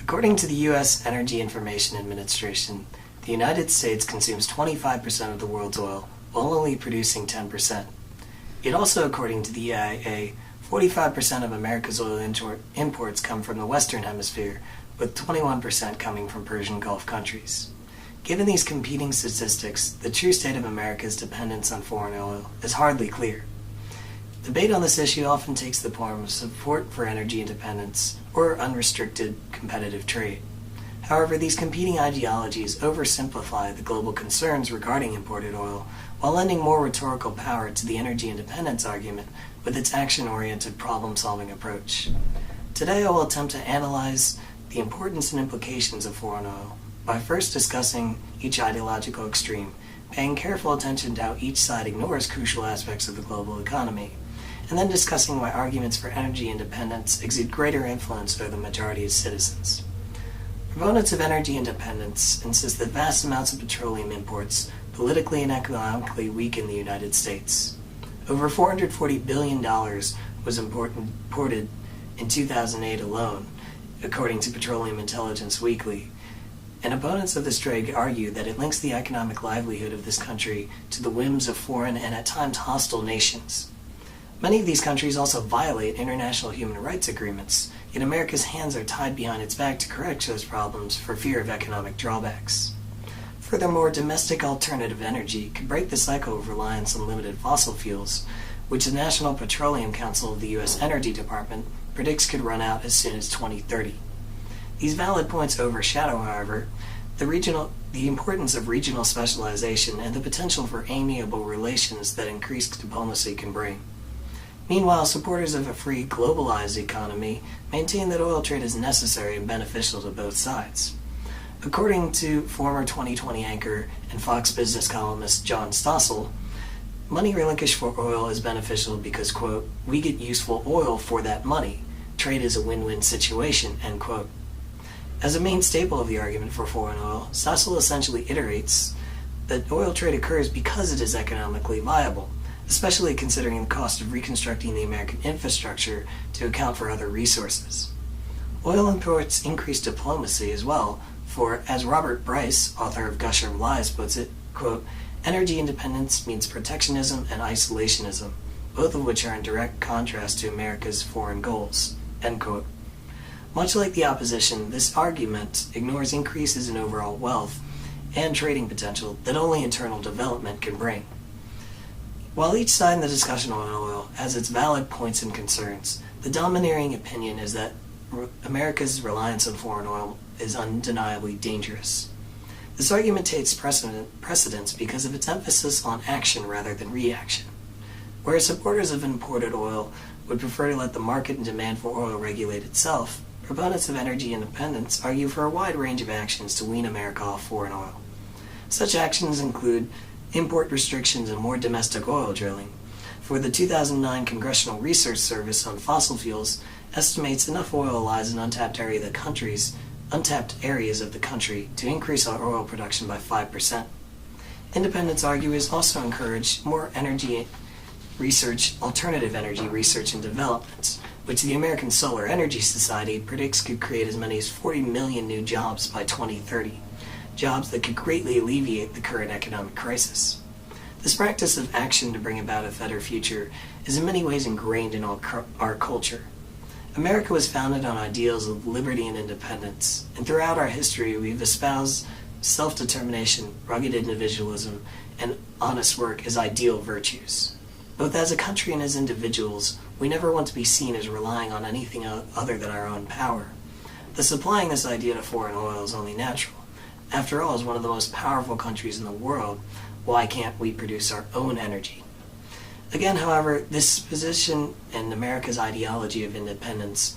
According to the U.S. Energy Information Administration, the United States consumes 25% of the world's oil, while only producing 10%. Yet also according to the EIA, 45% of America's oil imports come from the Western Hemisphere, with 21% coming from Persian Gulf countries. Given these competing statistics, the true state of America's dependence on foreign oil is hardly clear. Debate on this issue often takes the form of support for energy independence or unrestricted competitive trade. However, these competing ideologies oversimplify the global concerns regarding imported oil while lending more rhetorical power to the energy independence argument with its action-oriented problem-solving approach. Today I will attempt to analyze the importance and implications of foreign oil by first discussing each ideological extreme, paying careful attention to how each side ignores crucial aspects of the global economy, and then discussing why arguments for energy independence exude greater influence over the majority of citizens. Proponents of energy independence insist that vast amounts of petroleum imports politically and economically weaken the United States. Over $440 billion was imported in 2008 alone, according to Petroleum Intelligence Weekly, and opponents of this trade argue that it links the economic livelihood of this country to the whims of foreign and at times hostile nations. Many of these countries also violate international human rights agreements, yet America's hands are tied behind its back to correct those problems for fear of economic drawbacks. Furthermore, domestic alternative energy could break the cycle of reliance on limited fossil fuels, which the National Petroleum Council of the U.S. Energy Department predicts could run out as soon as 2030. These valid points overshadow, however, the importance of regional specialization and the potential for amiable relations that increased diplomacy can bring. Meanwhile, supporters of a free, globalized economy maintain that oil trade is necessary and beneficial to both sides. According to former 2020 anchor and Fox Business columnist John Stossel, money relinquished for oil is beneficial because, quote, we get useful oil for that money. Trade is a win-win situation, end quote. As a main staple of the argument for foreign oil, Stossel essentially iterates that oil trade occurs because it is economically viable, especially considering the cost of reconstructing the American infrastructure to account for other resources. Oil imports increase diplomacy as well, for, as Robert Bryce, author of Gusher of Lies, puts it, quote, energy independence means protectionism and isolationism, both of which are in direct contrast to America's foreign goals, end quote. Much like the opposition, this argument ignores increases in overall wealth and trading potential that only internal development can bring. While each side in the discussion on oil has its valid points and concerns, the domineering opinion is that America's reliance on foreign oil is undeniably dangerous. This argument takes precedence because of its emphasis on action rather than reaction. Whereas supporters of imported oil would prefer to let the market and demand for oil regulate itself, proponents of energy independence argue for a wide range of actions to wean America off foreign oil. Such actions include import restrictions and more domestic oil drilling. For the 2009 Congressional Research Service on Fossil Fuels estimates enough oil lies in untapped areas of the country to increase our oil production by 5%. Independence arguers also encourage more energy research, alternative energy research and development, which the American Solar Energy Society predicts could create as many as 40 million new jobs by 2030. Jobs that could greatly alleviate the current economic crisis. This practice of action to bring about a better future is in many ways ingrained in our culture. America was founded on ideals of liberty and independence, and throughout our history we've espoused self-determination, rugged individualism, and honest work as ideal virtues. Both as a country and as individuals, we never want to be seen as relying on anything other than our own power. Thus applying this idea to foreign oil is only natural. After all, as one of the most powerful countries in the world, why can't we produce our own energy? Again, however, this position and America's ideology of independence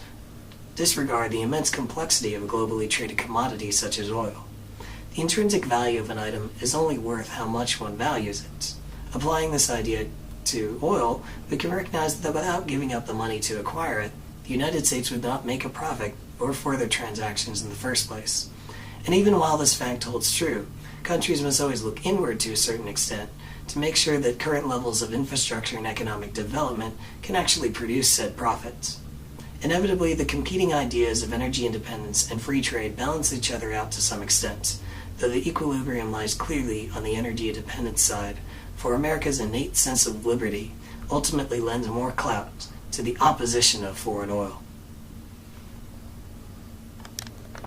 disregard the immense complexity of a globally traded commodity such as oil. The intrinsic value of an item is only worth how much one values it. Applying this idea to oil, we can recognize that without giving up the money to acquire it, the United States would not make a profit or further transactions in the first place. And even while this fact holds true, countries must always look inward to a certain extent to make sure that current levels of infrastructure and economic development can actually produce said profits. Inevitably, the competing ideas of energy independence and free trade balance each other out to some extent, though the equilibrium lies clearly on the energy independence side, for America's innate sense of liberty ultimately lends more clout to the opposition of foreign oil.